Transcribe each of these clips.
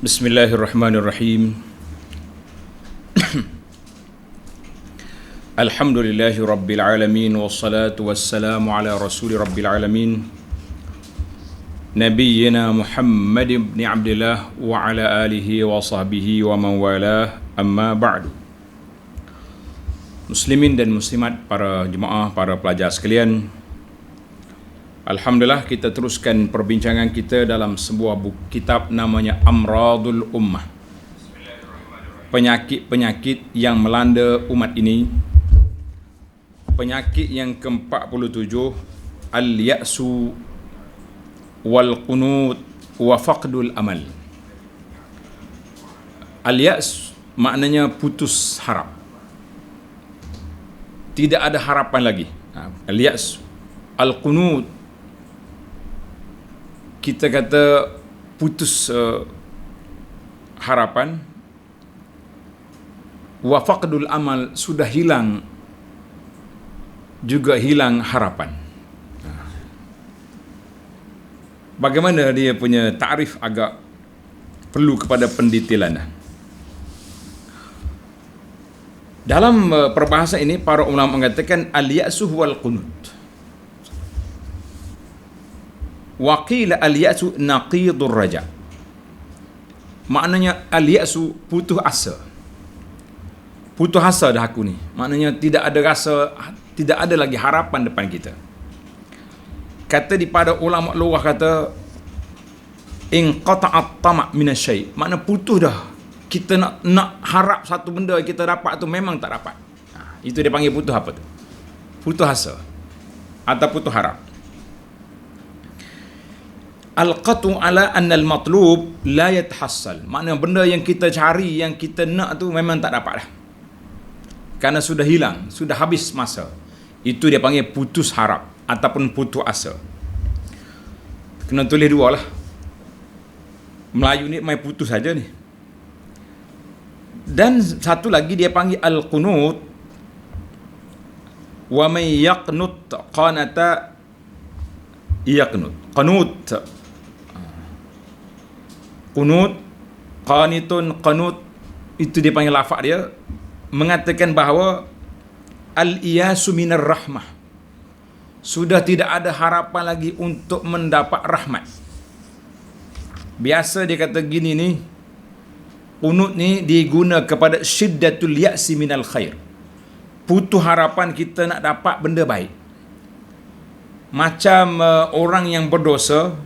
Bismillahirrahmanirrahim. Alhamdulillahi rabbil alamin, wassalatu wassalamu ala rasuli rabbil alamin, nabiyyina Muhammad ibn Abdillah wa ala alihi wa sahbihi wa man walah, amma ba'du. Muslimin dan muslimat, para jemaah, para pelajar sekalian, alhamdulillah kita teruskan perbincangan kita dalam sebuah buku kitab namanya Amradul Ummah. Penyakit-penyakit yang melanda umat ini. Penyakit yang ke-47, al-ya'su wal qunut wa faqdul amal. Al-ya's maknanya putus harap. Tidak ada harapan lagi. Al-ya's. Al-qunut, kita kata putus harapan. Wa faqdul amal, sudah hilang, juga hilang harapan. Bagaimana dia punya takrif agak perlu kepada pendetailan. Dalam perbahasan ini para ulama mengatakan al-ya'su wal qunut. Wa qila al-ya'su naqidur raja. Maknanya al-ya'su putus asa. Putus asa dah aku ni. Maknanya tidak ada rasa, tidak ada lagi harapan depan kita. Kata daripada ulama luar kata in qata'at tama' minasyai. Makna putus dah. Kita nak harap satu benda kita dapat tu memang tak dapat. Itu dia panggil putus apa tu? Putus asa atau putus harap. Al-qatu ala anna al-matlub la yatahassal. Makna benda yang kita cari, yang kita nak tu memang tak dapat dah. Kerana sudah hilang, sudah habis masa. Itu dia panggil putus harap ataupun putus asa. Kena tulis dua lah. Melayu ni main putus saja ni. Dan satu lagi dia panggil al-qunut. Wa man yaqnut qanata yaqnut. Qunut, qanitun, qanut, itu dia panggil lafaz dia, mengatakan bahawa al-iyasu minar rahmah, sudah tidak ada harapan lagi untuk mendapat rahmat. Biasa dia kata gini ni, qunut ni diguna kepada syiddatul ya'si minal khair, putus harapan kita nak dapat benda baik. Macam orang yang berdosa,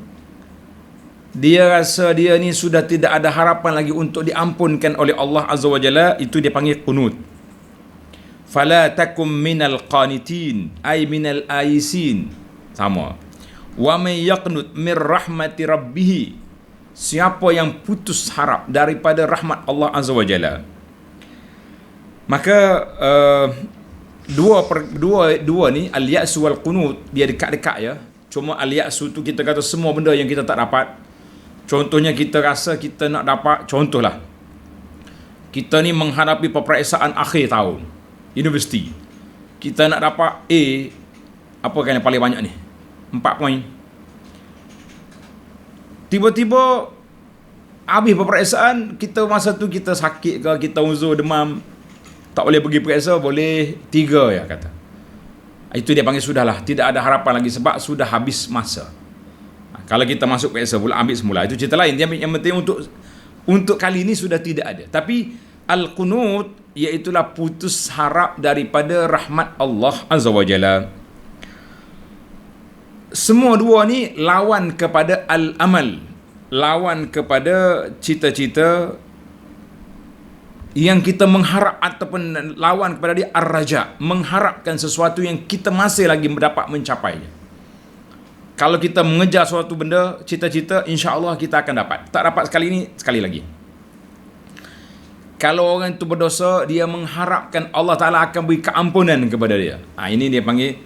dia rasa dia ni sudah tidak ada harapan lagi untuk diampunkan oleh Allah Azza wa Jalla, itu dia panggil qunut. Fala takum minal qanitin, ay minal aisin. Sama. Wa may yaqnut min rahmati rabbih, siapa yang putus harap daripada rahmat Allah Azza wa Jalla. Maka dua ni al-ya'su wal qunut, dia dekat-dekat ya. Cuma al-ya'su tu kita kata semua benda yang kita tak dapat. Contohnya kita rasa kita nak dapat, contohlah kita ni menghadapi peperiksaan akhir tahun universiti. Kita nak dapat A, apa kan yang paling banyak ni? 4 poin. Tiba-tiba habis peperiksaan, kita masa tu kita sakit ke, kita uzur demam, tak boleh pergi periksa, boleh 3 ya kata. Itu dia panggil sudahlah, tidak ada harapan lagi sebab sudah habis masa. Kalau kita masuk periksa pula, ambil semula, itu cerita lain. Yang penting untuk kali ini sudah tidak ada. Tapi al-qunut iaitulah putus harap daripada rahmat Allah Azza wa Jalla. Semua dua ni lawan kepada al-amal, lawan kepada cita-cita yang kita mengharap, ataupun lawan kepada dia ar-raja, mengharapkan sesuatu yang kita masih lagi dapat mencapainya. Kalau kita mengejar suatu benda, cita-cita, insya-Allah kita akan dapat. Tak dapat sekali ini, sekali lagi. Kalau orang itu berdosa, dia mengharapkan Allah Ta'ala akan beri keampunan kepada dia. Ini dia panggil.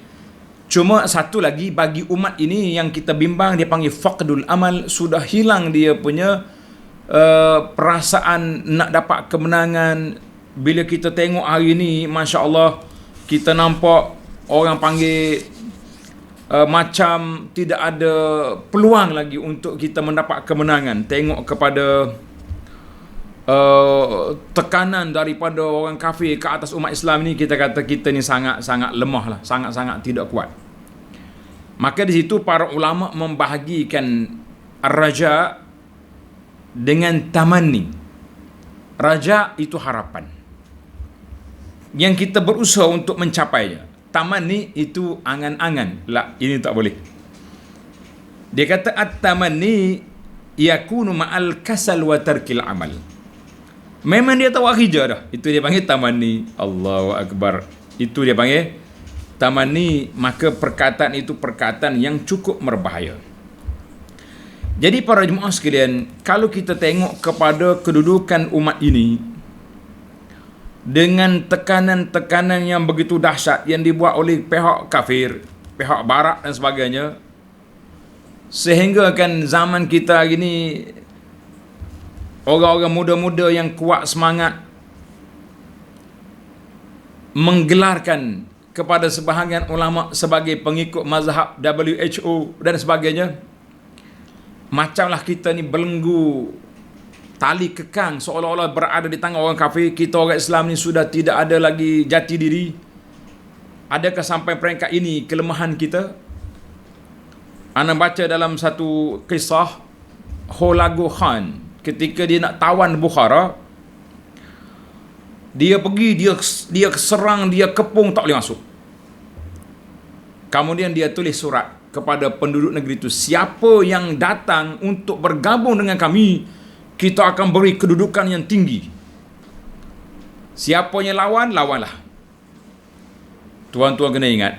Cuma satu lagi, bagi umat ini yang kita bimbang, dia panggil faqdul amal, sudah hilang dia punya perasaan nak dapat kemenangan. Bila kita tengok hari ini, Masya Allah, kita nampak orang panggil macam tidak ada peluang lagi untuk kita mendapat kemenangan. Tengok kepada tekanan daripada orang kafir ke atas umat Islam ni, kita kata kita ni sangat-sangat lemah lah, sangat-sangat tidak kuat. Maka di situ para ulama membahagikan raja dengan tamanni. Raja itu harapan yang kita berusaha untuk mencapainya. Tamanni itu angan-angan. Lah, ini tak boleh. Dia kata at-tamanni yakunu ma'al kasal wa tarkil amal. Memang dia tahu kerja dah. Itu dia panggil tamanni. Allahu Akbar. Itu dia panggil tamanni. Maka perkataan itu perkataan yang cukup berbahaya. Jadi para jemaah sekalian, kalau kita tengok kepada kedudukan umat ini dengan tekanan-tekanan yang begitu dahsyat yang dibuat oleh pihak kafir, pihak barat dan sebagainya, sehingga kan zaman kita hari ni orang-orang muda-muda yang kuat semangat menggelarkan kepada sebahagian ulama sebagai pengikut mazhab WHO dan sebagainya. Macamlah kita ni belenggu tali kekang, seolah-olah berada di tangan orang kafir. Kita orang Islam ni sudah tidak ada lagi jati diri. Adakah sampai peringkat ini kelemahan kita? Ana baca dalam satu kisah Hulagu Khan, ketika dia nak tawan Bukhara, dia pergi, dia serang, dia kepung, tak boleh masuk. Kemudian dia tulis surat kepada penduduk negeri itu, siapa yang datang untuk bergabung dengan kami, kita akan beri kedudukan yang tinggi. Siapa yang lawan, lawanlah. Tuan-tuan kena ingat,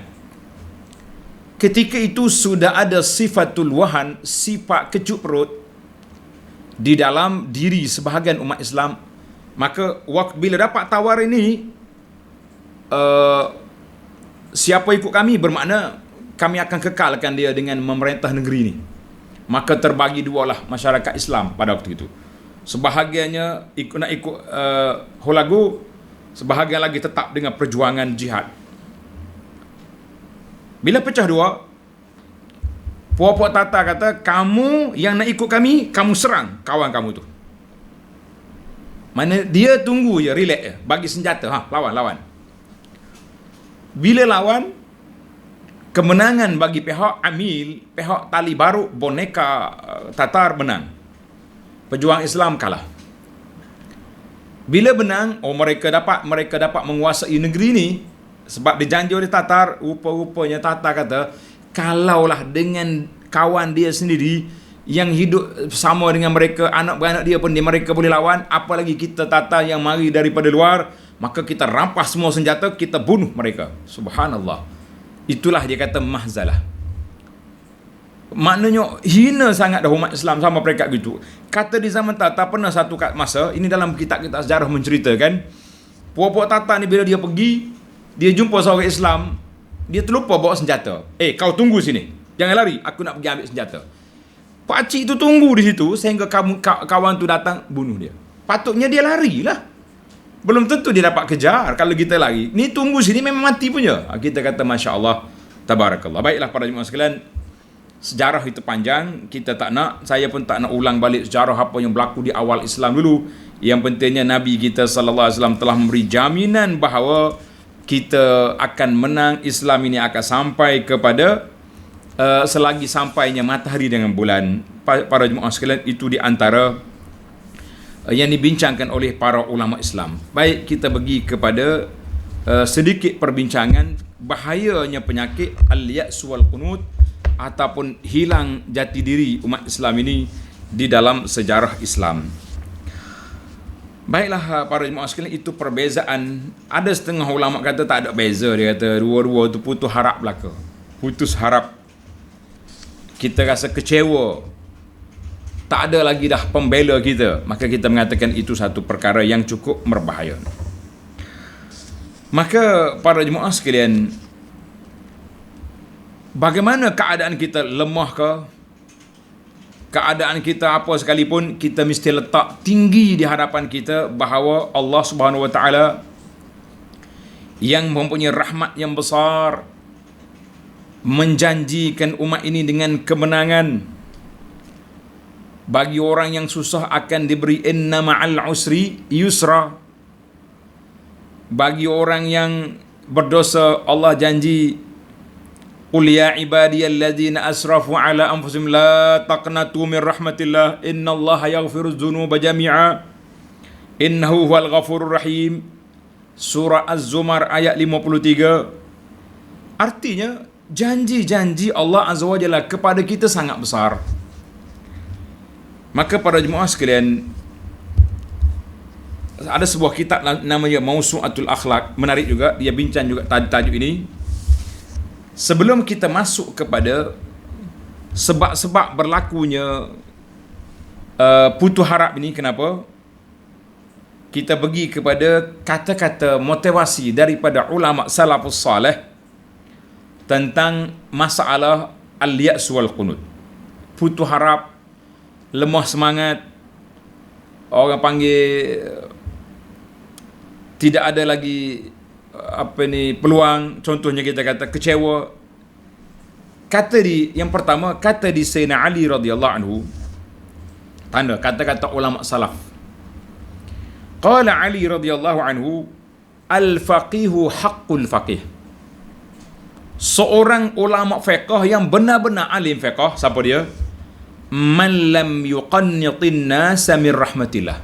ketika itu sudah ada sifatul wahan, sifat kecut perut di dalam diri sebahagian umat Islam. Maka bila dapat tawar ini, siapa ikut kami, bermakna kami akan kekalkan dia dengan memerintah negeri ini. Maka terbagi dualah masyarakat Islam pada waktu itu. Sebahagiannya nak ikut Hulagu, sebahagian lagi tetap dengan perjuangan jihad. Bila pecah dua, puak-puak Tata kata, kamu yang nak ikut kami, kamu serang kawan kamu tu. Mana dia tunggu je, relax je, bagi senjata, lawan. Bila lawan, kemenangan bagi pihak Amil, pihak Tali Baru, boneka Tatar menang. Pejuang Islam kalah. Bila menang, mereka dapat menguasai negeri ni. Sebab dijanji oleh Tatar, rupa-rupanya Tatar kata, kalaulah dengan kawan dia sendiri yang hidup sama dengan mereka, anak-beranak dia pun mereka boleh lawan, apalagi kita Tatar yang mari daripada luar, maka kita rampas semua senjata, kita bunuh mereka. Subhanallah. Itulah dia kata mahzalah. Maknanya hina sangat dah umat Islam sama peringkat gitu. Kata di zaman Tatar pernah satu masa, ini dalam kitab-kitab sejarah menceritakan, puak-puak Tatar ni bila dia pergi, dia jumpa seorang Islam, dia terlupa bawa senjata. Kau tunggu sini, jangan lari, aku nak pergi ambil senjata. Pakcik tu tunggu di situ sehingga kawan tu datang bunuh dia. Patutnya dia larilah. Belum tentu dia dapat kejar kalau kita lari. Ni tunggu sini memang mati punya. Kita kata Masya Allah, Tabarakallah. Baiklah para jemaah sekalian, sejarah itu panjang, kita tak nak, saya pun tak nak ulang balik sejarah apa yang berlaku di awal Islam dulu. Yang pentingnya Nabi kita sallallahu alaihi wasallam telah memberi jaminan bahawa kita akan menang, Islam ini akan sampai kepada selagi sampainya matahari dengan bulan. Para jemaah sekalian, itu di antara yang dibincangkan oleh para ulama Islam. Baik, kita pergi kepada sedikit perbincangan bahayanya penyakit al-ya's wal qunut ataupun hilang jati diri umat Islam ini di dalam sejarah Islam. Baiklah para jemaah sekalian, itu perbezaan. Ada setengah ulama kata tak ada beza, dia kata dua-dua tu putus harap belaka. Putus harap. Kita rasa kecewa, tak ada lagi dah pembela kita, maka kita mengatakan itu satu perkara yang cukup berbahaya. Maka para jemaah sekalian, bagaimana keadaan kita, lemah ke? Keadaan kita apa sekalipun, kita mesti letak tinggi di hadapan kita bahawa Allah Subhanahu Wa Taala yang mempunyai rahmat yang besar menjanjikan umat ini dengan kemenangan. Bagi orang yang susah akan diberi inna ma'al usri yusra. Bagi orang yang berdosa, Allah janji, qul ya ibadiyalladzina asrafu ala anfusihim la taqnatu min rahmatillah innallaha yaghfirudz dzunuba jami'a innahu huwal ghafurur rahim. Surah Az-Zumar ayat 53. Artinya janji-janji Allah Azza wa Jalla kepada kita sangat besar. Maka para jemaah sekalian, ada sebuah kitab namanya Mausu'atul Akhlaq, menarik juga, dia bincang juga tajuk ini. Sebelum kita masuk kepada sebab-sebab berlakunya putus harap ini, kenapa? Kita pergi kepada kata-kata motivasi daripada ulama salafus salih tentang masalah al-ya's wal qunut. Putus harap, lemah semangat, orang panggil tidak ada lagi peluang. Contohnya kita kata kecewa. Yang pertama, kata di Sayyidina Ali radhiyallahu anhu, tanda kata-kata ulama salaf. Qala Ali radhiyallahu anhu, al-faqihu haqqul faqih. Seorang ulama fiqh yang benar-benar alim fiqh, siapa dia? Man lam yuqannitin nasa min rahmatillah.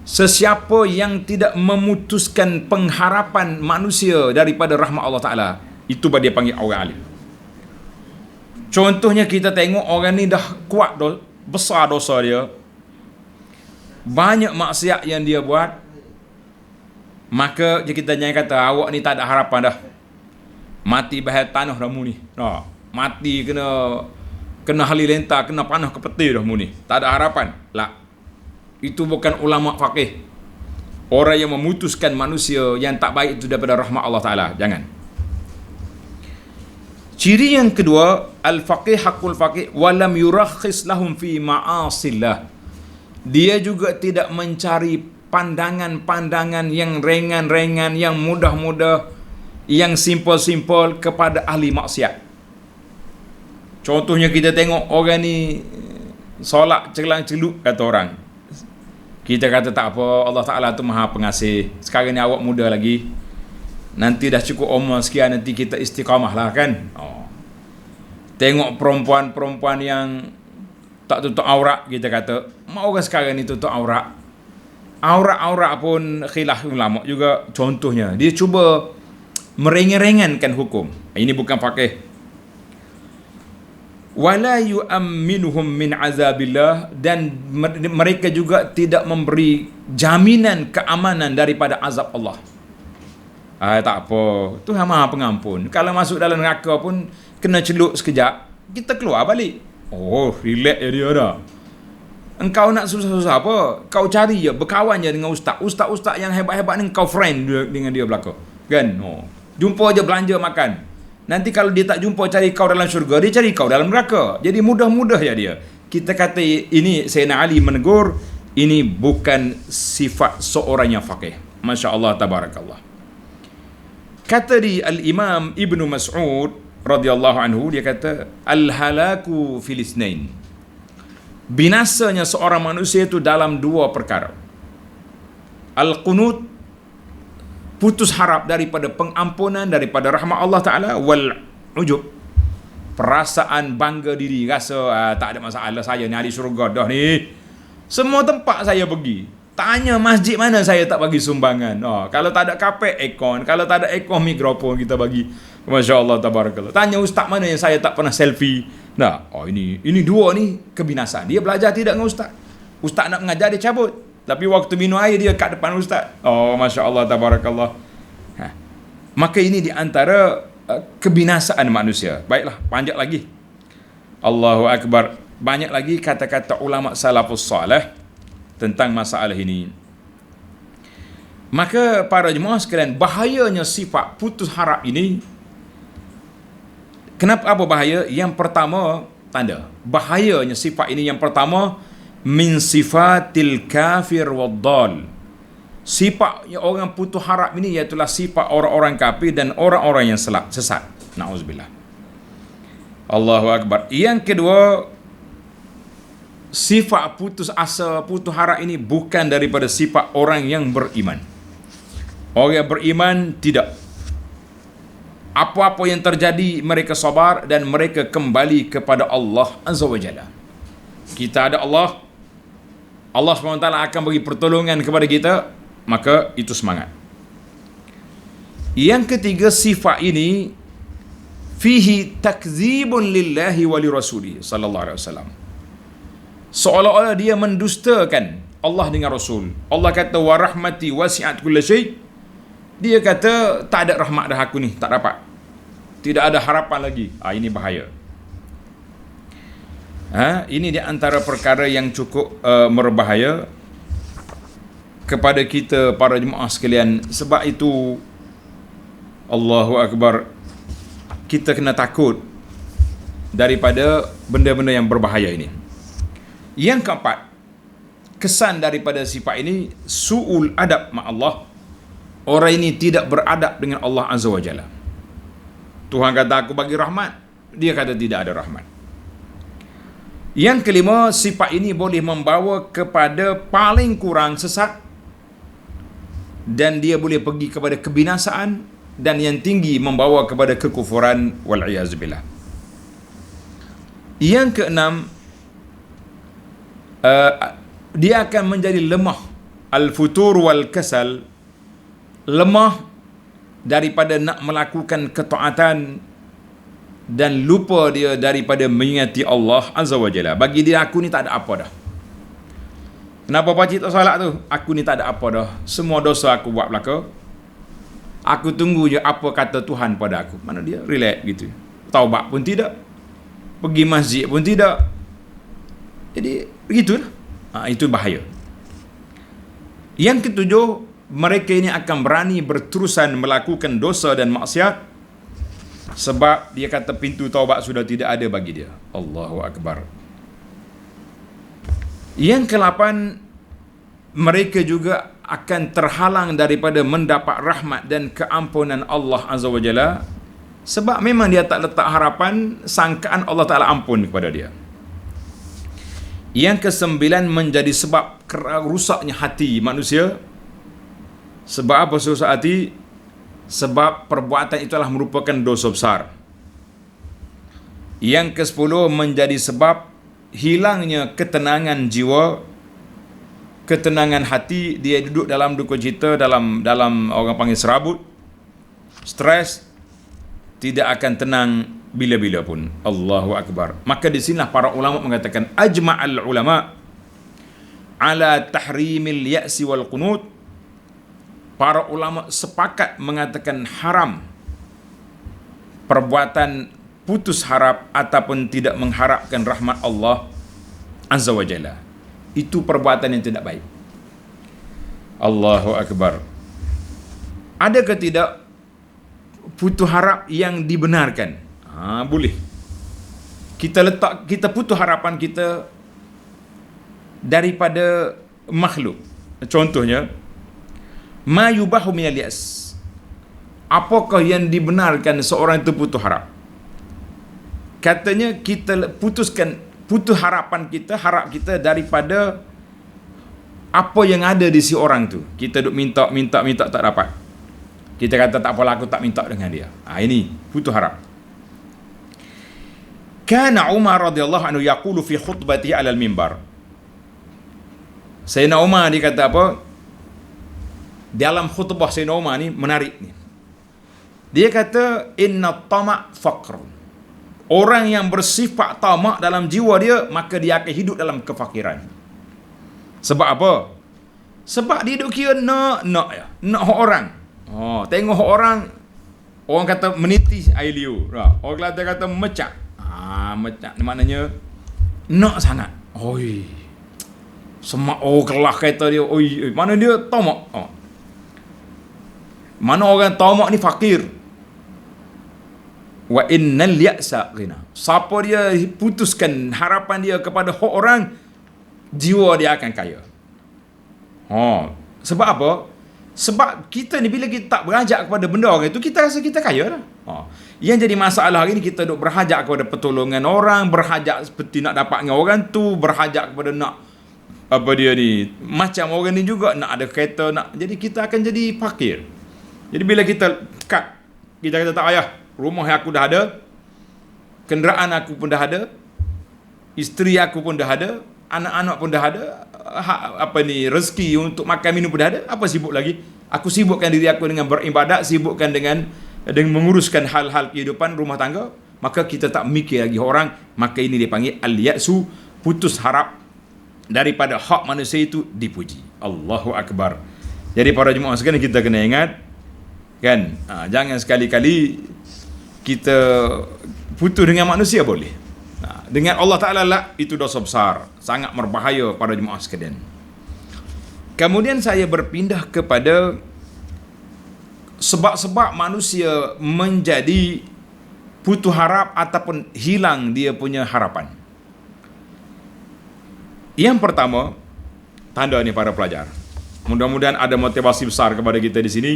Sesiapa yang tidak memutuskan pengharapan manusia daripada rahmat Allah Ta'ala, itu dia panggil orang alim. Contohnya kita tengok orang ni dah kuat besar dosa dia, banyak maksiat yang dia buat, maka kita jangan kata awak ni tak ada harapan dah, mati bahaya tanah dah mu ni, mati kena halilenta, kena panah ke peti dah mu ni, tak ada harapan. Lah, itu bukan ulama faqih, orang yang memutuskan manusia yang tak baik itu daripada rahmat Allah Ta'ala. Jangan. Ciri yang kedua, al-faqih haqqul faqih walam yurakhis lahum fi ma'asillah. Dia juga tidak mencari pandangan-pandangan yang ringan-ringan, yang mudah-mudah, yang simple-simple kepada ahli maksiat. Contohnya kita tengok orang ni solat celang-celup, kata orang. Kita kata tak apa, Allah Ta'ala tu maha pengasih. Sekarang ni awak muda lagi, nanti dah cukup umur sekian, nanti kita istiqamah lah kan. Tengok perempuan-perempuan yang tak tutup aurat, kita kata, mak orang sekarang ni tutup aurat. Aurat-aurat pun khilaf ulama juga. Contohnya, dia cuba meringan-ringankan hukum. Ini bukan faqih. Wala yu'amminuhum min azabillah, dan mereka juga tidak memberi jaminan keamanan daripada azab Allah. Tak apa, Tuhan Maha Pengampun. Kalau masuk dalam neraka pun kena celup sekejap, kita keluar balik. Relax je dia dah. Engkau nak susah-susah apa? Kau cari je, berkawan je dengan ustaz-ustaz yang hebat-hebat ni, kau friend dengan dia belaka. Kan? Jumpa je, belanja makan. Nanti kalau dia tak jumpa cari kau dalam syurga, dia cari kau dalam neraka. Jadi mudah-mudah ya dia. Kita kata ini Sayyidina Ali menegur, ini bukan sifat seorang yang faqih. Masya Allah, tabarakallah. Kata di Al-Imam Ibnu Mas'ud radhiyallahu anhu, dia kata, al-halaku fil itsnain. Binasanya seorang manusia itu dalam dua perkara. Al-qunut, putus harap daripada pengampunan, daripada rahmat Allah Ta'ala. Wal ujub, perasaan bangga diri, rasa tak ada masalah, saya ni ahli syurga dah ni, semua tempat saya pergi, tanya masjid mana saya tak bagi sumbangan. Kalau tak ada kapek, aircon. Kalau tak ada aircon, mikrofon kita bagi. Masya Allah, tabarakallah. Tanya ustaz mana yang saya tak pernah selfie. Ini dua ni kebinasaan. Dia belajar tidak dengan ustaz. Ustaz nak mengajar, dia cabut. Tapi waktu minum air, dia kat depan ustaz. Masya Allah, tabarakallah. Maka ini di antara kebinasaan manusia. Baiklah, panjang lagi. Allahu Akbar. Banyak lagi kata-kata ulama salafus salih tentang masalah ini. Maka para jemaah sekalian, bahayanya sifat putus harap ini. Kenapa, apa bahaya? Yang pertama, tanda bahayanya sifat ini, yang pertama, min sifatil kafir waddal. Sifat yang orang putus harap ini iaitulah sifat orang-orang kafir dan orang-orang yang sesat. Na'udzubillah. Allahu Akbar. Yang kedua, sifat putus asa, putus harap ini bukan daripada sifat orang yang beriman. Orang yang beriman tidak. Apa-apa yang terjadi, mereka sabar dan mereka kembali kepada Allah Azza wa Jalla. Kita ada Allah, Allah SWT akan bagi pertolongan kepada kita, maka itu semangat. Yang ketiga, sifat ini fihi takzibun lillahi wa li rasuli sallallahu alaihi wasallam. Seolah-olah dia mendustakan Allah dengan Rasul. Allah kata wa rahmati wasi'at kulli syai'. Dia kata tak ada rahmat dah aku ni, tak dapat. Tidak ada harapan lagi. Ini bahaya. Ini di antara perkara yang cukup berbahaya kepada kita para jemaah sekalian. Sebab itu Allahu Akbar, kita kena takut daripada benda-benda yang berbahaya ini. Yang keempat, kesan daripada sifat ini su'ul adab ma'allah. Orang ini tidak beradab dengan Allah Azza wa Jalla. Tuhan kata aku bagi rahmat, dia kata tidak ada rahmat. Yang kelima, sifat ini boleh membawa kepada paling kurang sesat, dan dia boleh pergi kepada kebinasaan, dan yang tinggi membawa kepada kekufuran wal'iyazubillah. Yang keenam, dia akan menjadi lemah, al-futur wal kasal, lemah daripada nak melakukan ketaatan dan lupa dia daripada mengingati Allah Azza wa Jalla. Bagi dia, aku ni tak ada apa dah. Kenapa pakcik tak solat tu? Aku ni tak ada apa dah. Semua dosa aku buat belaka. Aku tunggu je apa kata Tuhan pada aku. Mana dia? Relax gitu. Taubat pun tidak. Pergi masjid pun tidak. Jadi begitulah. Itu bahaya. Yang ketujuh, mereka ini akan berani berterusan melakukan dosa dan maksiat sebab dia kata pintu taubat sudah tidak ada bagi dia. Allahu Akbar. Yang ke-8, mereka juga akan terhalang daripada mendapat rahmat dan keampunan Allah Azza wa Jalla sebab memang dia tak letak harapan, sangkaan Allah Ta'ala ampun kepada dia. Yang ke-9, menjadi sebab rusaknya hati manusia. Sebab apa rusak hati? Sebab perbuatan itulah merupakan dosa besar. Yang ke-10, menjadi sebab hilangnya ketenangan jiwa, ketenangan hati. Dia duduk dalam duka cita, dalam orang panggil serabut, stres, tidak akan tenang bila-bila pun. Allahu Akbar. Maka di sinilah para ulama mengatakan ajma'al ulama ala tahrimil ya'si wal qunut. Para ulama sepakat mengatakan haram perbuatan putus harap ataupun tidak mengharapkan rahmat Allah Azza wa Jalla. Itu perbuatan yang tidak baik. Allahu Akbar. Ada ke tidak putus harap yang dibenarkan? Boleh. Kita putus harapan kita daripada makhluk. Contohnya, ma yubahu minal yas. Apakah yang dibenarkan seorang itu putus harap? Katanya kita putus harapan kita, harap kita daripada apa yang ada di si orang tu. Kita duk minta tak dapat. Kita kata tak apalah, aku tak minta dengan dia. Ini putus harap. Kana Umar radhiyallahu anhu yaqulu fi khutbatihi 'ala al-mimbar. Sayyidina Umar dia kata apa? Dalam khutbah Sayyidina Umar ni menarik ni. Dia kata inna tama' faqrun. Orang yang bersifat tamak dalam jiwa dia, maka dia akan hidup dalam kefakiran. Sebab apa? Sebab dia duk kira nak orang. Tengok orang kata meniti air liur. Orang kata mecak. Mecak maknanya nak sangat. Semak kelah kata dia. Mana dia tamak. Mana orang tamak ni fakir. Wa innal ya'sa ghina. Siapa dia putuskan harapan dia kepada orang, jiwa dia akan kaya. Sebab apa? Sebab kita ni bila kita tak berhajat kepada benda orang itu, kita rasa kita kaya lah. Yang jadi masalah hari ni, kita duk berhajat kepada pertolongan orang, berhajat seperti nak dapat dengan orang tu, berhajat kepada nak apa dia ni, macam orang ni juga nak ada kereta, nak, jadi kita akan jadi fakir. Jadi bila kita kata tak payah, rumah aku dah ada, kenderaan aku pun dah ada, isteri aku pun dah ada, anak-anak pun dah ada, rezeki untuk makan minum pun dah ada. Apa sibuk lagi? Aku sibukkan diri aku dengan beribadat, sibukkan dengan menguruskan hal-hal kehidupan rumah tangga, maka kita tak mikir lagi orang. Maka ini dipanggil al-ya'su, putus harap daripada hak manusia itu dipuji. Allahu Akbar. Jadi para jemaah sekalian, kita kena ingat kan, jangan sekali-kali kita putus dengan manusia boleh. Dengan Allah Ta'ala lah, itu dosa besar, sangat berbahaya para jemaah sekalian. Kemudian saya berpindah kepada sebab-sebab manusia menjadi putus harap ataupun hilang dia punya harapan. Yang pertama, tanda ni para pelajar, mudah-mudahan ada motivasi besar kepada kita di sini.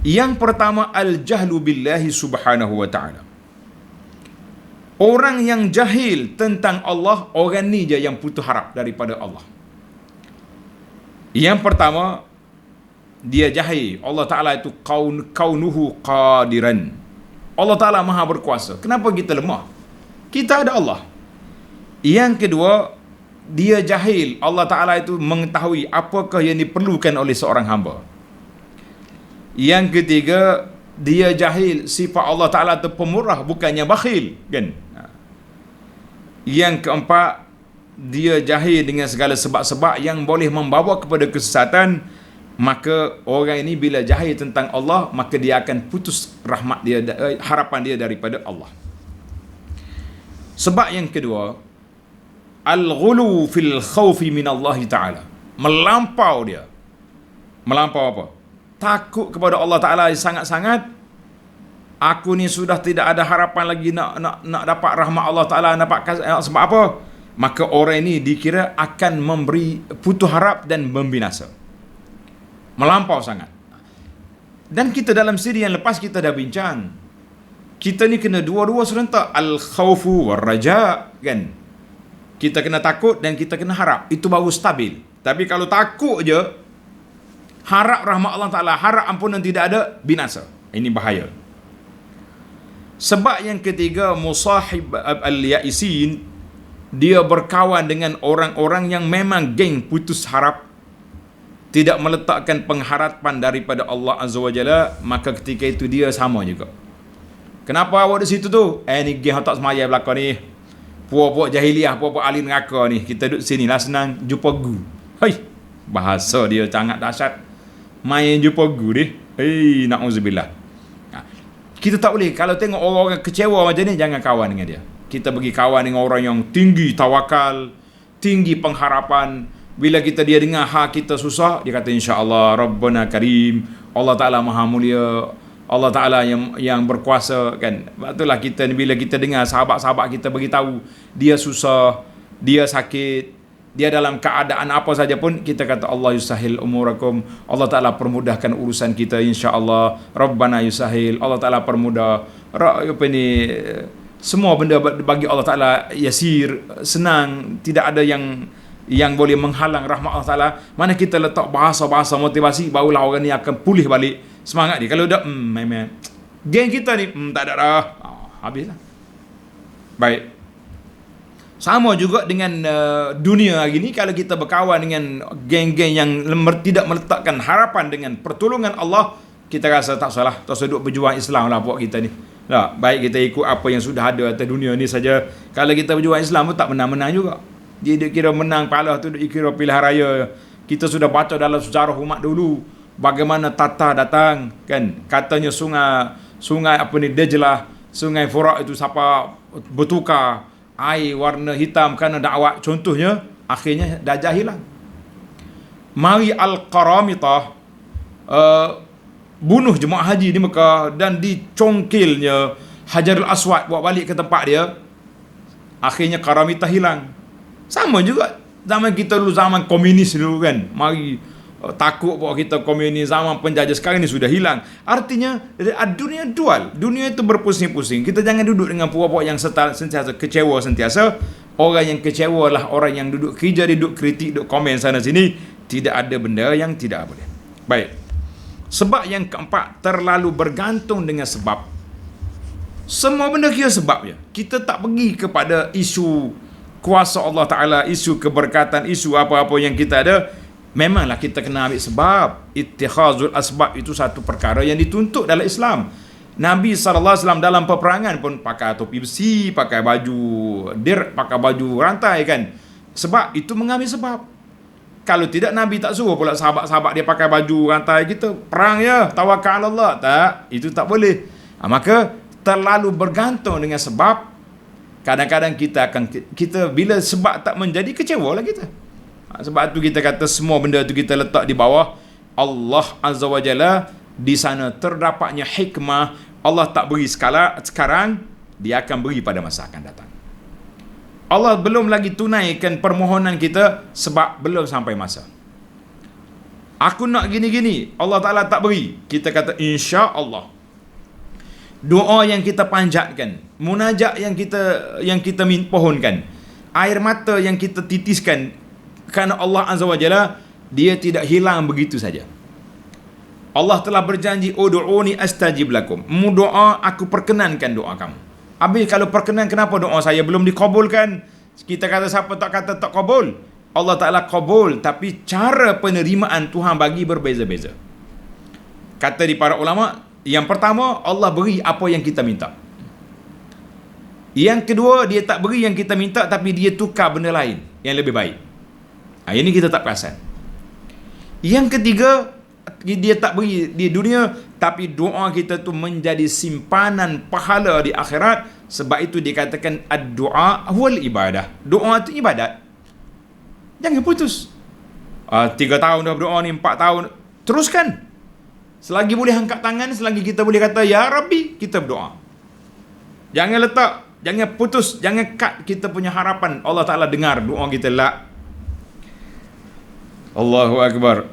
Yang pertama, al-jahlu billahi subhanahu wa ta'ala. Orang yang jahil tentang Allah, orang ni je yang putus harap daripada Allah. Yang pertama, dia jahil Allah Ta'ala itu kaunuhu qadiran. Allah Ta'ala maha berkuasa. Kenapa kita lemah? Kita ada Allah. Yang kedua, dia jahil Allah Ta'ala itu mengetahui apakah yang diperlukan oleh seorang hamba. Yang ketiga, dia jahil sifat Allah Ta'ala itu pemurah, bukannya bakhil, kan? Yang keempat, dia jahil dengan segala sebab-sebab yang boleh membawa kepada kesesatan. Maka orang ini bila jahil tentang Allah, maka dia akan putus rahmat dia, harapan dia daripada Allah. Sebab yang kedua, al-ghulu fil khawfi min Allah Ta'ala. Melampau dia. Melampau apa? Takut kepada Allah Ta'ala sangat-sangat. Aku ni sudah tidak ada harapan lagi nak dapat rahmat Allah Ta'ala, sebab apa? Maka orang ini dikira akan memberi putus harap dan membinasa. Melampau sangat. Dan kita dalam siri yang lepas kita dah bincang, kita ni kena dua-dua serentak, al-khawfu war-raja, kan? Kita kena takut dan kita kena harap. Itu baru stabil. Tapi kalau takut je, harap rahmat Allah Ta'ala, harap ampunan tidak ada, binasa. Ini bahaya. Sebab yang ketiga, musahib al-ya'isin, dia berkawan dengan orang-orang yang memang geng putus harap, tidak meletakkan pengharapan daripada Allah Azza wa Jalla. Maka ketika itu dia sama juga. Kenapa awak di situ tu? Ni geng tak semaya belakang ni, puak-puak jahiliah, puak-puak ahli neraka ni. Kita duduk sini lah senang jumpa gu. Hai, bahasa dia sangat dahsyat. Main jumpa gu ni. Na'udzubillah. Kita tak boleh, kalau tengok orang-orang kecewa macam ni, jangan kawan dengan dia. Kita pergi kawan dengan orang yang tinggi tawakal, tinggi pengharapan. Bila dia dengar kita susah, dia kata insya-Allah Rabbana Karim, Allah Ta'ala Maha Mulia, Allah Ta'ala yang berkuasa, kan. Itulah kita ni, bila kita dengar sahabat-sahabat kita beritahu dia susah, dia sakit, dia dalam keadaan apa saja pun, kita kata Allah yusahil umurakum, Allah Ta'ala permudahkan urusan kita insya-Allah. Rabbana yusahil, Allah Ta'ala permudah. Semua benda bagi Allah Ta'ala yasir, senang, tidak ada yang boleh menghalang rahmat Allah Ta'ala. Mana kita letak bahasa-bahasa motivasi, barulah orang ni akan pulih balik semangat dia. Kalau dah geng kita ni tak ada dah, habislah. Baik. Sama juga dengan dunia hari ni. Kalau kita berkawan dengan geng-geng yang tidak meletakkan harapan dengan pertolongan Allah, kita rasa tak salah, tak usah duduk berjuang Islam lah buat kita ni. Baik kita ikut apa yang sudah ada atas dunia ni saja. Kalau kita berjuang Islam pun tak menang-menang juga. Dia kira menang pahala tu, dia kira pilihan raya. Kita sudah baca dalam sejarah umat dulu bagaimana Tatar datang, kan. Katanya sungai Dajlah, sungai Furat itu siapa bertukar air warna hitam kerana dakwah contohnya, akhirnya Dajjal hilang. Mari Al-Qaramitah bunuh jemaah haji di Mekah dan dicongkilnya Hajarul Aswad bawa balik ke tempat dia, akhirnya Qaramitah hilang. Sama juga zaman kita dulu, zaman komunis dulu, kan. Mari takut bahawa kita komunis zaman penjajah sekarang ni sudah hilang. Artinya dunia dual, dunia itu berpusing-pusing. Kita jangan duduk dengan puak-puak yang sentiasa kecewa sentiasa. Orang yang kecewa lah orang yang duduk kerja, duduk kritik, duduk komen sana sini. Tidak ada benda yang tidak boleh. Baik. Sebab yang keempat, terlalu bergantung dengan sebab. Semua benda kira sebab je. Kita tak pergi kepada isu kuasa Allah Ta'ala, isu keberkatan, isu apa-apa yang kita ada. Memanglah kita kena ambil sebab. Ittikhazul asbab itu satu perkara yang dituntut dalam Islam. Nabi SAW dalam peperangan pun pakai topi besi, pakai baju pakai baju rantai kan. Sebab itu mengambil sebab. Kalau tidak, Nabi tak suruh pula sahabat-sahabat dia pakai baju rantai, kita perang ya, tawakal Allah. Tak, itu tak boleh. Maka terlalu bergantung dengan sebab, kadang-kadang kita bila sebab tak menjadi, kecewa lah kita. Sebab tu kita kata semua benda tu kita letak di bawah Allah Azza wa Jalla. Di sana terdapatnya hikmah. Allah tak beri sekarang, Dia akan beri pada masa akan datang. Allah belum lagi tunaikan permohonan kita sebab belum sampai masa. Aku nak gini-gini, Allah Ta'ala tak beri. Kita kata insya Allah. Doa yang kita panjatkan, munajat yang kita pohonkan, air mata yang kita titiskan kerana Allah Azza wa Jalla, Dia tidak hilang begitu saja. Allah telah berjanji, ud'uni astajib lakum. Mu doa, aku perkenankan doa kamu. Habis kalau perkenan, kenapa doa saya belum dikabulkan? Kita kata siapa tak kata tak kabul? Allah Ta'ala kabul, tapi cara penerimaan Tuhan bagi berbeza-beza. Kata di para ulama, yang pertama, Allah beri apa yang kita minta. Yang kedua, Dia tak beri yang kita minta, tapi Dia tukar benda lain yang lebih baik. Ini kita tak perasan. Yang ketiga, Dia tak beri di dunia, tapi doa kita tu menjadi simpanan pahala di akhirat. Sebab itu dikatakan ad-du'a wal ibadah. Doa itu ibadat. Jangan putus. 3 tahun dah berdoa ni, 4 tahun, teruskan. Selagi boleh angkat tangan, selagi kita boleh kata ya Rabbi, kita berdoa. Jangan letak, jangan putus, jangan cut kita punya harapan Allah Ta'ala dengar doa kita. La. Allahu Akbar.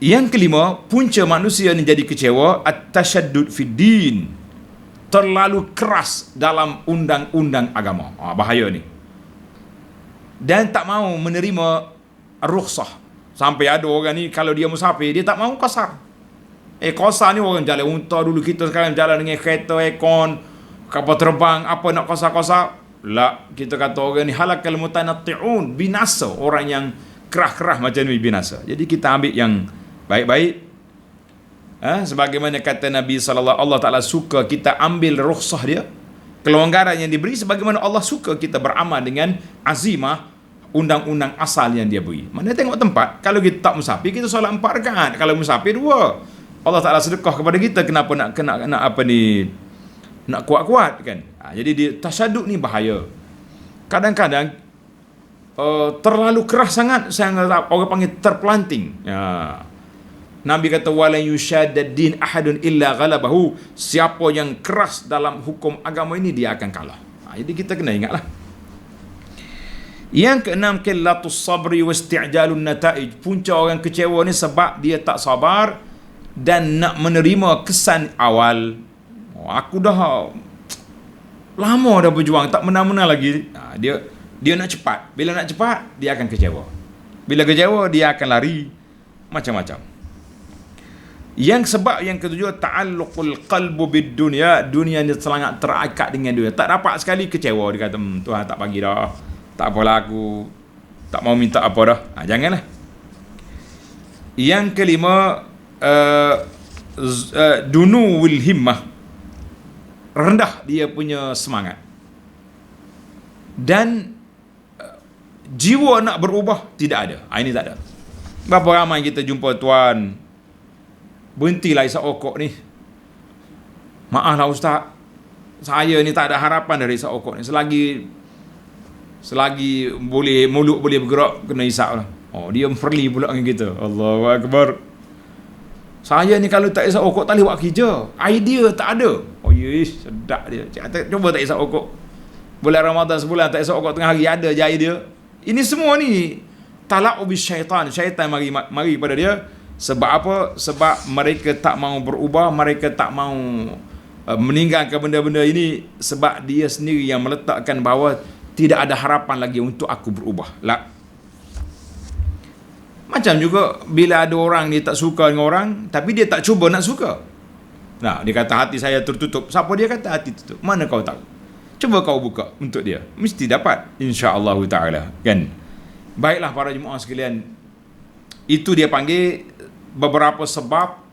Yang kelima, punca manusia ni jadi kecewa, at-tashaddud fid din. Terlalu keras dalam undang-undang agama. Bahaya ni. Dan tak mau menerima rukhsah. Sampai ada orang ni, kalau dia musafir, dia tak mau kasar. Kasar ni orang jalan unta dulu, kita sekarang jalan dengan kereta, aircon, kapal terbang, apa nak kasar-kasar. La, kita kata orang ni halakal mutanatti'un, binasa. Orang yang kerah-kerah macam ni binasa. Jadi kita ambil yang baik-baik. Sebagaimana kata Nabi SAW, Allah Ta'ala suka kita ambil rukhsah dia, kelonggaran yang diberi, sebagaimana Allah suka kita beramal dengan azimah undang-undang asal yang Dia beri. Mana tengok tempat, kalau kita tak musafir, kita solat 4 rakaat. Kalau musafir 2. Allah Ta'ala sedekah kepada kita, kenapa nak nak kuat-kuat kan? Jadi dia tasyadud ni bahaya. Kadang-kadang terlalu keras sangat, orang panggil terpelanting. Nabi kata wala yushaddad din ahadun illa ghalabahu. Siapa yang keras dalam hukum agama ini, dia akan kalah. Jadi kita kena ingatlah. Yang keenam, qillatus sabri wasti'jalun nata'ij. Punca orang kecewa ni sebab dia tak sabar dan nak menerima kesan awal. Aku dah lama dah berjuang, tak menang-menang lagi. Dia nak cepat. Bila nak cepat, dia akan kecewa. Bila kecewa, dia akan lari. Macam-macam. Yang sebab yang ketujuh, ta'alluqul qalbu bid dunya. Dunia ni sangat terikat dengan dunia. Tak dapat sekali kecewa. Dia kata, Tuhan tak bagi dah. Tak apalah, aku tak mau minta apa dah. Janganlah. Yang kelima, dunuwil himmah. Rendah dia punya semangat. Dan jiwa nak berubah tidak ada. Ini tak ada. Berapa ramai kita jumpa tuan, berhentilah isap okok ni. Maaflah ustaz, saya ni tak ada harapan dari isap okok ni. Selagi boleh, mulut boleh bergerak, kena isap lah. Dia perli pula dengan kita. Allahu Akbar. Saya ni kalau tak isap okok, tak boleh buat kerja. Idea tak ada. Sedap dia. Cuba tak isap okok. Bulan Ramadan sebulan tak isap okok tengah hari, ada je idea. Ini semua ni tala'u bisyaitan, syaitan mari pada dia. Sebab apa? Sebab mereka tak mau berubah, mereka tak mau meninggalkan benda-benda ini, sebab dia sendiri yang meletakkan bahawa tidak ada harapan lagi untuk aku berubah. Macam juga bila ada orang dia tak suka dengan orang, tapi dia tak cuba nak suka. Nah, dia kata hati saya tertutup. Siapa dia kata hati tutup? Mana kau tahu? Cuba kau buka untuk dia. Mesti dapat, insya-Allah taala, kan? Baiklah para jemaah sekalian. Itu dia panggil beberapa sebab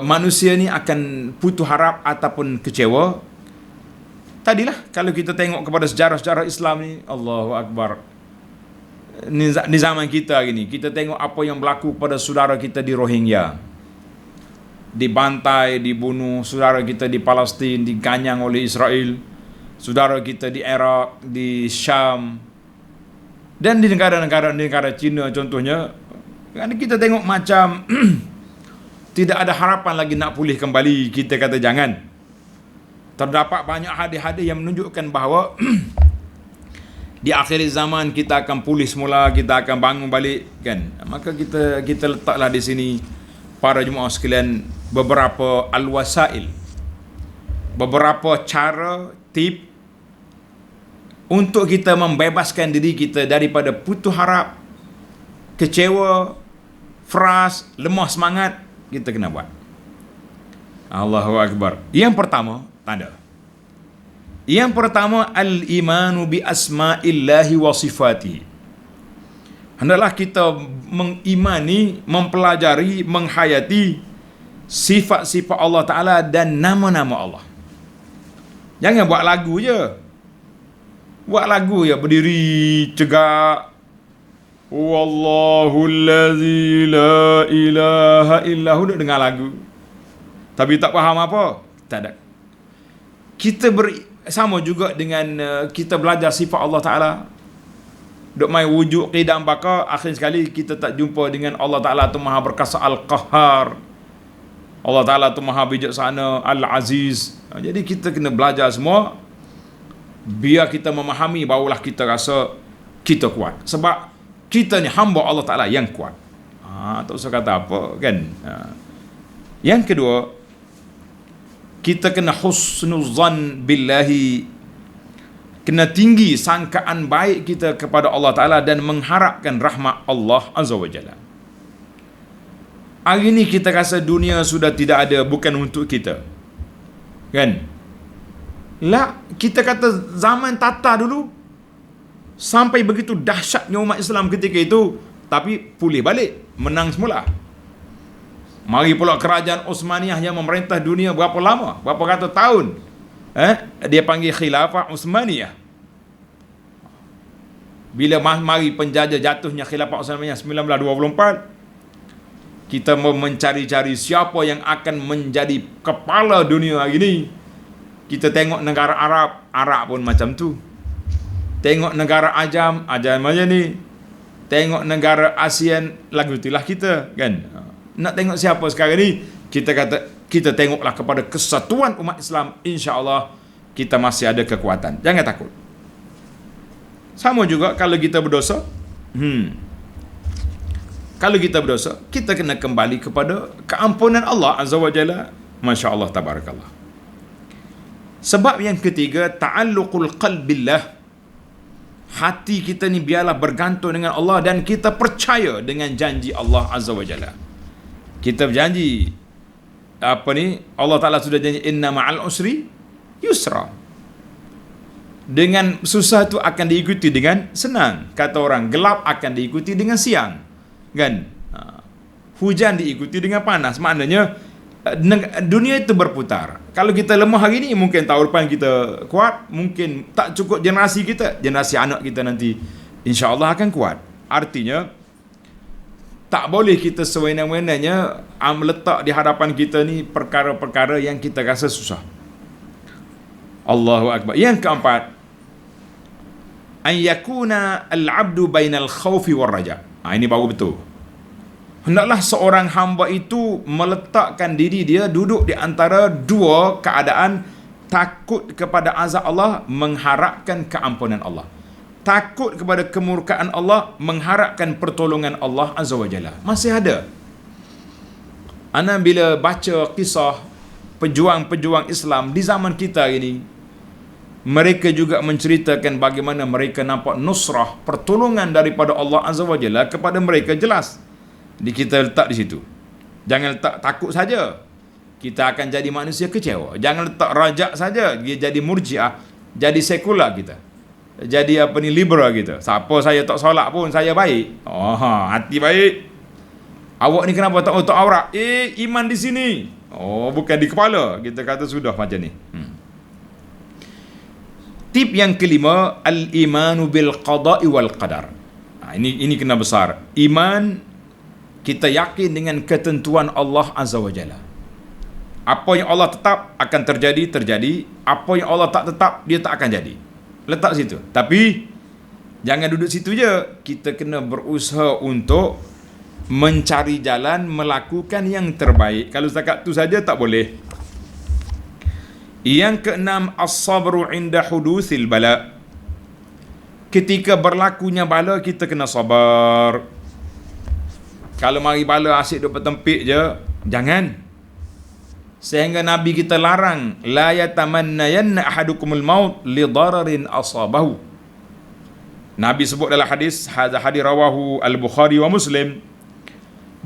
manusia ni akan putus harap ataupun kecewa. Tadilah kalau kita tengok kepada sejarah-sejarah Islam ni, Allahu Akbar. Ni zaman kita hari ni, kita tengok apa yang berlaku pada saudara kita di Rohingya. Dibantai, dibunuh, saudara kita di Palestin diganyang oleh Israel, saudara kita di Iraq, di Syam, dan di negara China contohnya. Kan kita tengok macam tidak ada harapan lagi nak pulih kembali. Kita kata jangan. Terdapat banyak hadis-hadis yang menunjukkan bahawa di akhir zaman kita akan pulih semula, kita akan bangun balik, kan? Maka kita letaklah di sini para jemaah sekalian beberapa al-wasail, beberapa cara, tip untuk kita membebaskan diri kita daripada putus harap, kecewa, fras, lemah semangat. Kita kena buat. Allahu Akbar. Yang pertama, tanda. Yang pertama, al-imanu bi asma'illahi wa sifatihi. Hendaklah kita mengimani, mempelajari, menghayati sifat-sifat Allah Ta'ala dan nama-nama Allah. Jangan buat lagu je. Buat lagu je, berdiri, cegak. Wallahu allazi la ilaha illahu, duk dengar lagu. Tapi tak faham apa? Tak ada. Sama juga dengan kita belajar sifat Allah Ta'ala. Duk main wujud qidam baka, akhir sekali kita tak jumpa dengan Allah Ta'ala tu Maha Berkuasa Al-Qahhar. Allah Ta'ala tu Maha Bijaksana Al-Aziz. Jadi kita kena belajar semua, biar kita memahami, barulah kita rasa kita kuat. Sebab kita ni hamba Allah Ta'ala yang kuat. Tak usah kata apa, kan? Yang kedua, kita kena husnuzan billahi, kena tinggi sangkaan baik kita kepada Allah Ta'ala dan mengharapkan rahmat Allah Azza wa Jalla. Hari ni kita rasa dunia sudah tidak ada, bukan untuk kita, kan? Kita kata zaman Tatar dulu sampai begitu dahsyatnya umat Islam ketika itu, tapi pulih balik, menang semula. Mari pula kerajaan Osmaniyah yang memerintah dunia berapa lama? Berapa ratus tahun? Dia panggil Khilafah Osmaniyah. Bila mari penjajah jatuhnya Khilafah Osmaniyah 1924, kita mencari-cari siapa yang akan menjadi kepala dunia hari ini. Kita tengok negara Arab pun macam tu. Tengok negara Ajam macam ni. Tengok negara ASEAN, lagu itulah kita, kan? Nak tengok siapa sekarang ni? Kita kata, kita tengoklah kepada kesatuan umat Islam. InsyaAllah kita masih ada kekuatan. Jangan takut. Sama juga kalau kita berdosa. Kalau kita berdosa, kita kena kembali kepada keampunan Allah Azza wa Jalla. Masya Allah, tabarakallah. Sebab yang ketiga, ta'alluqul qalbillah. Hati kita ni biarlah bergantung dengan Allah dan kita percaya dengan janji Allah Azza wa Jalla. Kita berjanji, Allah Ta'ala sudah janji, inna ma'al usri yusra. Dengan susah tu akan diikuti dengan senang. Kata orang, gelap akan diikuti dengan siang, kan? Hujan diikuti dengan panas. Maknanya dunia itu berputar. Kalau kita lemah hari ni, mungkin tahun depan kita kuat. Mungkin tak cukup generasi kita, generasi anak kita nanti insya-Allah akan kuat. Artinya tak boleh kita sewenang-wenangnya letak di hadapan kita ni perkara-perkara yang kita rasa susah. Allahu Akbar. Yang keempat, an yakuna al-'abdu bainal khaufi war raja. Ini baru betul. Hendaklah seorang hamba itu meletakkan diri dia duduk di antara dua keadaan, takut kepada azab Allah, mengharapkan keampunan Allah. takut kepada kemurkaan Allah, mengharapkan pertolongan Allah Azza wa Jalla. Masih ada. Ana bila baca kisah pejuang-pejuang Islam di zaman kita ini, mereka juga menceritakan bagaimana mereka nampak nusrah, pertolongan daripada Allah Azza wa Jalla kepada mereka. Jelas kita letak di situ. Jangan letak takut saja, kita akan jadi manusia kecewa. Jangan letak rajak saja, dia jadi murjiah, jadi sekular kita, jadi liberal kita. Siapa saya tak solat pun saya baik. Hati baik. Awak ni kenapa tak aurat? Iman di sini. Bukan di kepala. Kita kata sudah macam ni. Tip yang kelima, al-imanu bil qada'i wal qadar. Ini kena besar. Iman, kita yakin dengan ketentuan Allah Azza wa Jalla. Apa yang Allah tetap akan terjadi. Apa yang Allah tak tetap, dia tak akan jadi. Letak situ. Tapi jangan duduk situ je. Kita kena berusaha untuk mencari jalan, melakukan yang terbaik. Kalau setakat tu saja tak boleh. Yang keenam, as-sabru inda hudusil bala. Ketika berlakunya bala, kita kena sabar. Kalau mari bala asyik duk bertempik je, jangan. Sehingga Nabi kita larang, la yatamannayanna ahadukumul maut li dararin asabahu. Nabi sebut dalam hadis, hadis rawahu al-Bukhari wa Muslim,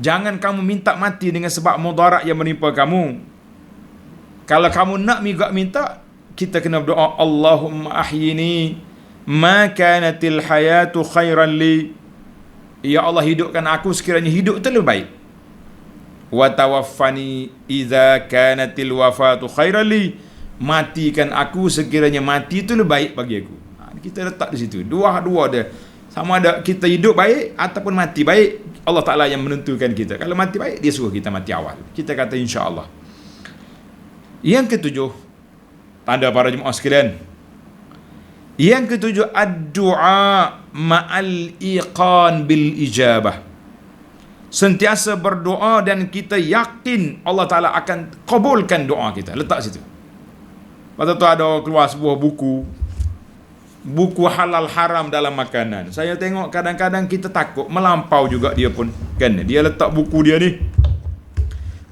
jangan kamu minta mati dengan sebab mudarat yang menimpa kamu. Kalau kamu nak minta, kita kena berdoa, Allahumma ahyini ma kanatil hayatu khairan li. Ya Allah, hidupkan aku sekiranya hidup itu lebih baik. Wa tawaffani idza kanatil wafatu khairan li. Matikan aku sekiranya mati itu lebih baik bagi aku. Kita letak di situ. Dua-dua dia. Sama ada kita hidup baik ataupun mati baik, Allah Ta'ala yang menentukan kita. Kalau mati baik, dia suruh kita mati awal. Kita kata insya-Allah. Yang ketujuh, tanda para jemaah sekalian, yang ketujuh, ad-du'a ma'al iqan bil ijabah. Sentiasa berdoa dan kita yakin Allah Ta'ala akan kabulkan doa kita. Letak situ. Lepas tu ada keluar sebuah buku halal haram dalam makanan. Saya tengok kadang-kadang kita takut melampau juga dia pun. Kan? Dia letak buku dia ni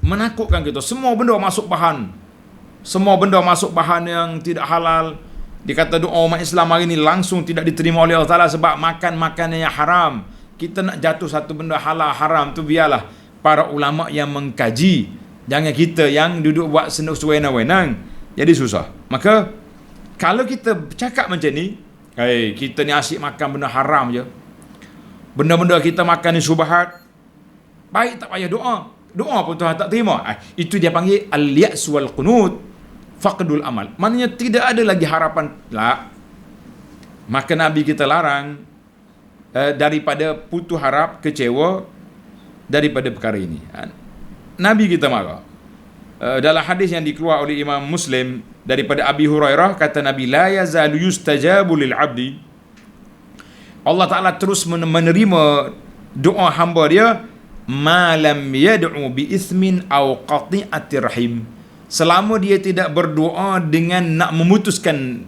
menakutkan kita. Semua benda masuk bahan. Semua benda masuk bahan yang tidak halal. Dia kata doa umat Islam hari ni langsung tidak diterima oleh Allah Ta'ala sebab makan makanan yang haram. Kita nak jatuh satu benda halal haram tu, biarlah para ulama yang mengkaji. Jangan kita yang duduk buat senuk sewenang-wenang. Jadi susah. Maka kalau kita cakap macam ni, kita ni asyik makan benda haram je, benda-benda kita makan ni syubhat, baik tak payah doa. Doa pun Tuhan tak terima. Itu dia panggil al-ya'su wal qunut, faqdul amal. Maknanya tidak ada lagi harapan. Maka Nabi kita larang daripada putus harap, kecewa daripada perkara ini. Nabi kita marah. Dalam hadis yang dikeluar oleh Imam Muslim daripada Abi Hurairah, kata Nabi, la yazalu yustajabu lil abdi. Allah Ta'ala terus menerima doa hamba dia, malam yad'u bi ismin aw qati'ati rahim, selama dia tidak berdoa dengan nak memutuskan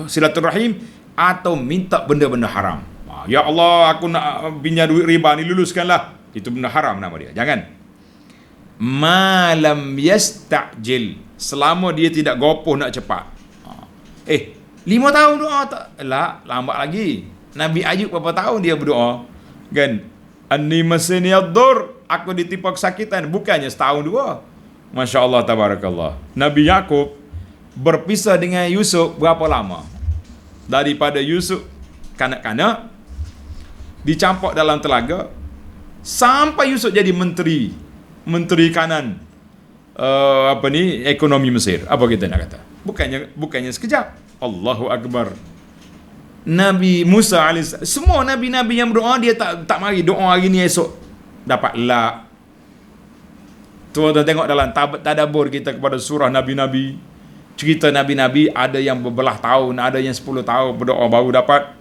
silaturahim atau minta benda-benda haram. Ya Allah, aku nak pinjam duit riba ni, luluskanlah. Itu benda haram nama dia. Jangan. Malam yasta'jil, selama dia tidak gopoh nak cepat. 5 tahun doa tak? Lambat lagi. Nabi Ayub berapa tahun dia berdoa? Kan? Anni masani ad-dur, aku ditimpa kesakitan. Bukannya setahun 2. Masya Allah, tabarakallah. Nabi Yakub berpisah dengan Yusuf berapa lama? Daripada Yusuf kanak-kanak dicampak dalam telaga sampai Yusuf jadi menteri kanan ekonomi Mesir. Apa kita nak kata? Bukannya sekejap. Allahu Akbar. Nabi Musa AS, semua nabi-nabi yang berdoa, dia tak mari doa hari ni esok dapat Tuan-tuan tengok dalam tadabbur kita kepada surah nabi-nabi, cerita nabi-nabi, ada yang berbelah tahun, ada yang 10 tahun berdoa baru dapat.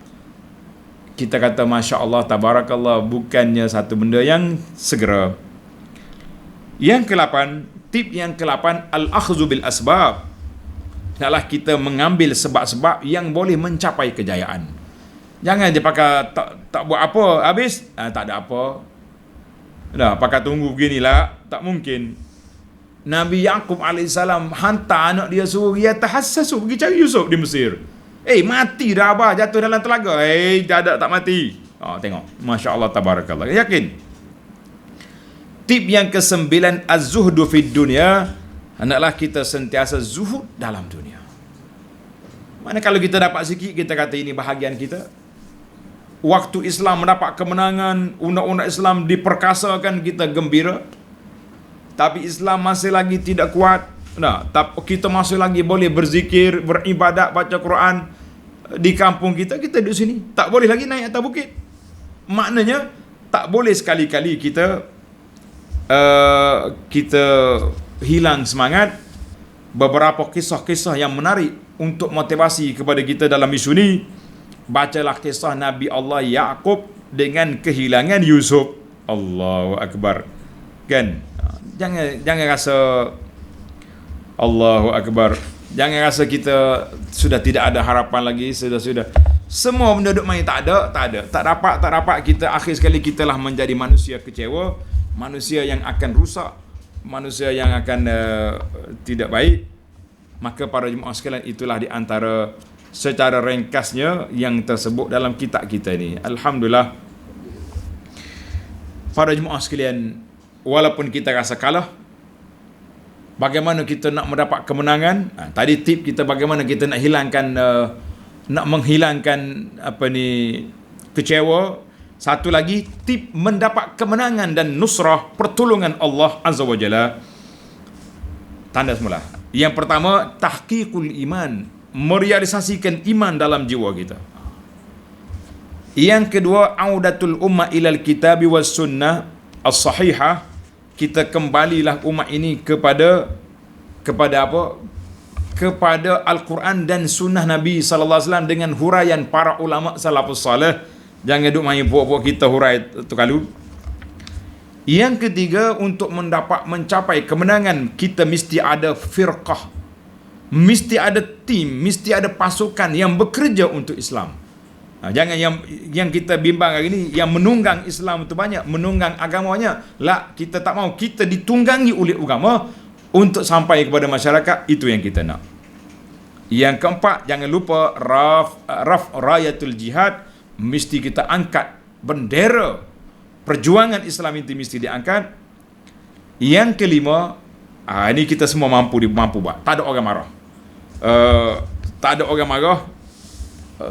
Kita kata Masya Allah, tabarakallah, bukannya satu benda yang segera. Yang ke-8, tip yang ke-8, al-akhzu bil asbab. Adalah kita mengambil sebab-sebab yang boleh mencapai kejayaan. Jangan dia pakai tak buat apa, habis tak ada apa. Dah pakai tunggu beginilah, tak mungkin. Nabi Yaqub alaihissalam hantar anak dia suruh dia tahassasu pergi cari Yusuf di Mesir. Mati dah abah jatuh dalam telaga. Tak mati. Tengok. Masya Allah tabarakallah. Yakin. Tip yang ke-9, az-zuhdu fid dunya. Hendaklah kita sentiasa zuhud dalam dunia. Mana kalau kita dapat sikit, kita kata ini bahagian kita. Waktu Islam mendapat kemenangan, undang-undang Islam diperkasakan, kita gembira. Tapi Islam masih lagi tidak kuat. Kita masih lagi boleh berzikir, beribadat, baca Quran di kampung kita duduk sini. Tak boleh lagi naik atas bukit. Maknanya tak boleh sekali-kali kita hilang semangat. Beberapa kisah-kisah yang menarik untuk motivasi kepada kita dalam isu ni. Bacalah kisah Nabi Allah Yaqub dengan kehilangan Yusuf. Allahu Akbar. Kan? Jangan rasa Allahu Akbar. Jangan rasa kita sudah tidak ada harapan lagi. Sudah. Semua benda duk main tak ada. Tak dapat. Kita akhir sekali kita lah menjadi manusia kecewa. Manusia yang akan rusak. Manusia yang akan tidak baik. Maka para jemaah sekalian, itulah di antara secara ringkasnya yang tersebut dalam kitab kita ni. Alhamdulillah. Para jemaah sekalian, walaupun kita rasa kalah, bagaimana kita nak mendapat kemenangan? Tadi tip kita bagaimana kita nak menghilangkan kecewa. Satu lagi tip mendapat kemenangan dan nusrah, pertolongan Allah Azza wa Jalla. Tanda semula. Yang pertama, tahqiqul iman, merealisasikan iman dalam jiwa kita. Yang kedua, audatul ummah ilal kitabi was sunnah as-sahihah. Kita kembalilah umat ini kepada apa? Kepada Al-Quran dan sunnah Nabi sallallahu alaihi wasallam dengan huraian para ulama salafus salih. Jangan duk main buat-buat kita hurai tu kalau. Yang ketiga, untuk mencapai kemenangan, kita mesti ada firqah. Mesti ada tim, mesti ada pasukan yang bekerja untuk Islam. Jangan yang kita bimbang hari ini, yang menunggang Islam itu banyak, menunggang agamanya. Kita tak mau. Kita ditunggangi oleh agama untuk sampai kepada masyarakat. Itu yang kita nak. Yang keempat, jangan lupa raf rayatul jihad. Mesti kita angkat bendera perjuangan Islam itu, mesti diangkat. Yang kelima, ini kita semua mampu buat. Tak ada orang marah.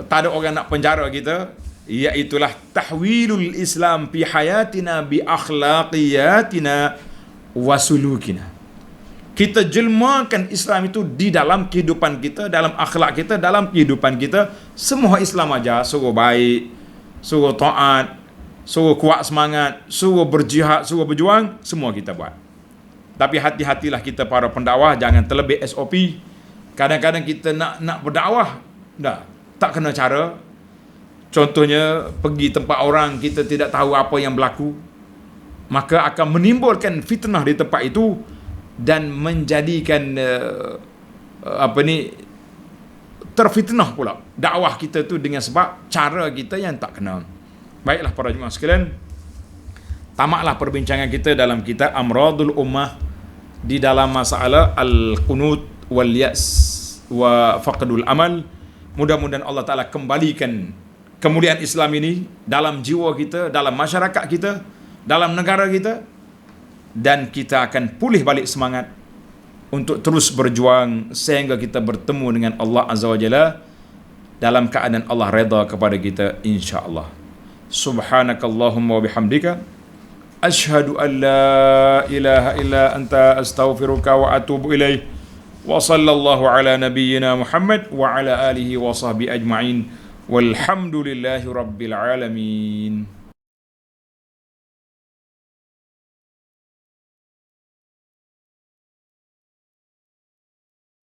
Tak ada orang nak penjara kita. Iaitulah tahwilul Islam fi hayatina bi akhlaqiyatina wa sulukina. Kita jelmakan Islam itu di dalam kehidupan kita, dalam akhlak kita, dalam kehidupan kita. Semua Islam aja suruh baik, suruh taat, suruh kuat semangat, suruh berjihad, suruh berjuang, semua kita buat. Tapi hati-hatilah kita para pendakwah, jangan terlebih SOP. Kadang-kadang kita nak berdakwah, tak kena cara. Contohnya, pergi tempat orang, kita tidak tahu apa yang berlaku. Maka akan menimbulkan fitnah di tempat itu dan menjadikan terfitnah pula dakwah kita tu dengan sebab cara kita yang tak kena. Baiklah para jemaah sekalian, tamatlah perbincangan kita dalam kitab Amradul Ummah di dalam masalah al-qunut wal yas wa faqdul amal. Mudah-mudahan Allah Ta'ala kembalikan kemuliaan Islam ini dalam jiwa kita, dalam masyarakat kita, dalam negara kita, dan kita akan pulih balik semangat untuk terus berjuang sehingga kita bertemu dengan Allah Azza wa Jalla dalam keadaan Allah redha kepada kita, insya-Allah. Subhanakallahumma wa bihamdika asyhadu an la ilaha illa anta astaghfiruka wa atubu ilaih. Wa sallallahu ala nabiyyina Muhammad wa ala alihi wa sahbihi ajma'in. Walhamdulillahi rabbil alamin.